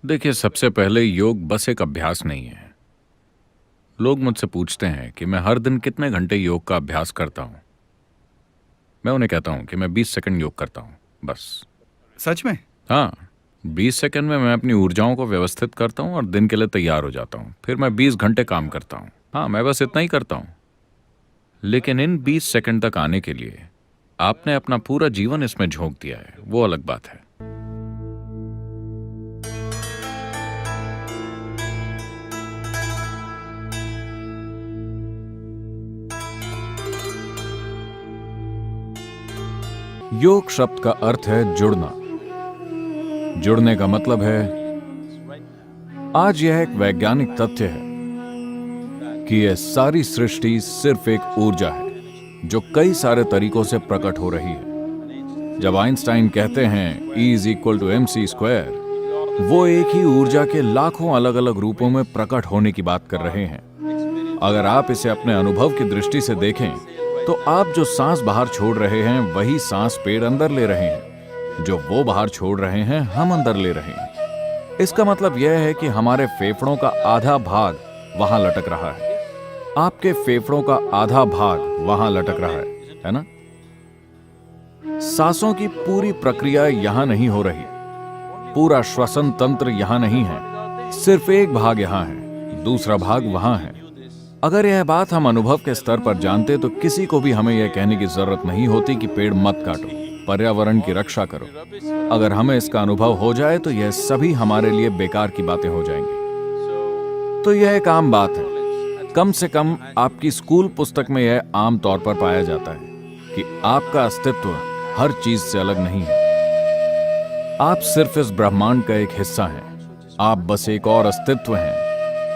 देखिए, सबसे पहले योग बस एक अभ्यास नहीं है। लोग मुझसे पूछते हैं कि मैं हर दिन कितने घंटे योग का अभ्यास करता हूं। मैं उन्हें कहता हूं कि मैं 20 सेकंड योग करता हूं, बस। सच में? हाँ, 20 सेकंड में मैं अपनी ऊर्जाओं को व्यवस्थित करता हूं और दिन के लिए तैयार हो जाता हूं। फिर मैं 20 घंटे काम करता हूं। हाँ, मैं बस इतना ही करता हूं। लेकिन इन 20 सेकंड तक आने के लिए आपने अपना पूरा जीवन इसमें झोंक दिया है, वो अलग बात है। योग शब्द का अर्थ है जुड़ना। जुड़ने का मतलब है, आज यह एक वैज्ञानिक तथ्य है कि यह सारी सृष्टि सिर्फ एक ऊर्जा है जो कई सारे तरीकों से प्रकट हो रही है। जब आइंस्टाइन कहते हैं E=mc², वो एक ही ऊर्जा के लाखों अलग अलग रूपों में प्रकट होने की बात कर रहे हैं। अगर आप इसे अपने अनुभव की दृष्टि से देखें तो आप जो सांस बाहर छोड़ रहे हैं वही सांस पेड़ अंदर ले रहे हैं। जो वो बाहर छोड़ रहे हैं हम अंदर ले रहे हैं। इसका मतलब यह है कि हमारे फेफड़ों का आधा भाग वहां लटक रहा है। आपके फेफड़ों का आधा भाग वहां लटक रहा है ना? सांसों की पूरी प्रक्रिया यहां नहीं हो रही। पूरा श्वसन तंत्र यहां नहीं है। सिर्फ एक भाग यहां है, दूसरा भाग वहां है। अगर यह बात हम अनुभव के स्तर पर जानते तो किसी को भी हमें यह कहने की जरूरत नहीं होती कि पेड़ मत काटो, पर्यावरण की रक्षा करो। अगर हमें इसका अनुभव हो जाए तो यह सभी हमारे लिए बेकार की बातें हो जाएंगी। तो यह एक आम बात है। कम से कम आपकी स्कूल पुस्तक में यह आम तौर पर पाया जाता है कि आपका अस्तित्व हर चीज से अलग नहीं है। आप सिर्फ इस ब्रह्मांड का एक हिस्सा हैं। आप बस एक और अस्तित्व हैं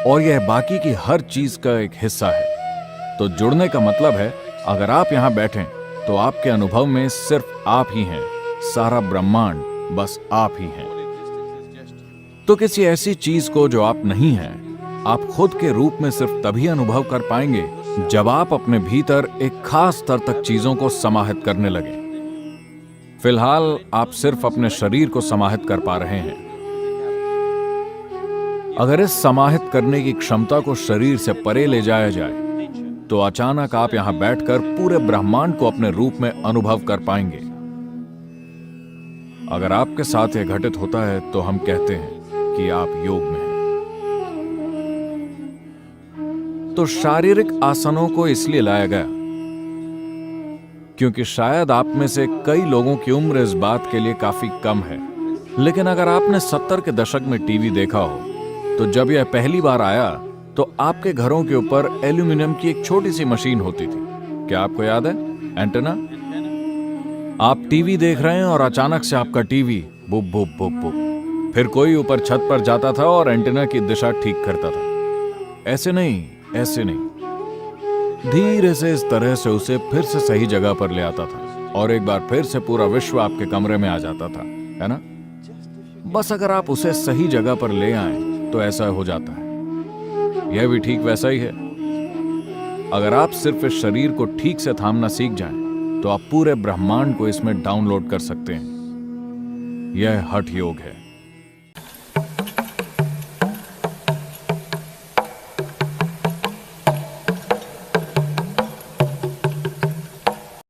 और यह बाकी की हर चीज का एक हिस्सा है। तो जुड़ने का मतलब है, अगर आप यहां बैठें तो आपके अनुभव में सिर्फ आप ही हैं। सारा ब्रह्मांड बस आप ही हैं। तो किसी ऐसी चीज को जो आप नहीं हैं, आप खुद के रूप में सिर्फ तभी अनुभव कर पाएंगे जब आप अपने भीतर एक खास स्तर तक चीजों को समाहित करने लगे। फिलहाल आप सिर्फ अपने शरीर को समाहित कर पा रहे हैं। अगर इस समाहित करने की क्षमता को शरीर से परे ले जाया जाए तो अचानक आप यहां बैठकर पूरे ब्रह्मांड को अपने रूप में अनुभव कर पाएंगे। अगर आपके साथ यह घटित होता है तो हम कहते हैं कि आप योग में हैं। तो शारीरिक आसनों को इसलिए लाया गया क्योंकि शायद आप में से कई लोगों की उम्र इस बात के लिए काफी कम है। लेकिन अगर आपने 70 के दशक में टीवी देखा हो तो जब यह पहली बार आया तो आपके घरों के ऊपर एल्यूमिनियम की एक छोटी सी मशीन होती थी। क्या आपको याद है? एंटेना। आप टीवी देख रहे हैं और अचानक से आपका टीवी बुप बुप बुप बुप। फिर कोई ऊपर छत पर जाता था और एंटेना की दिशा ठीक करता था। ऐसे नहीं, ऐसे नहीं, धीरे से इस तरह से उसे फिर से सही जगह पर ले आता था और एक बार फिर से पूरा विश्व आपके कमरे में आ जाता था, है ना? बस अगर आप उसे सही जगह पर ले आए तो ऐसा हो जाता है। यह भी ठीक वैसा ही है। अगर आप सिर्फ इस शरीर को ठीक से थामना सीख जाएं तो आप पूरे ब्रह्मांड को इसमें डाउनलोड कर सकते हैं। यह हठ योग है।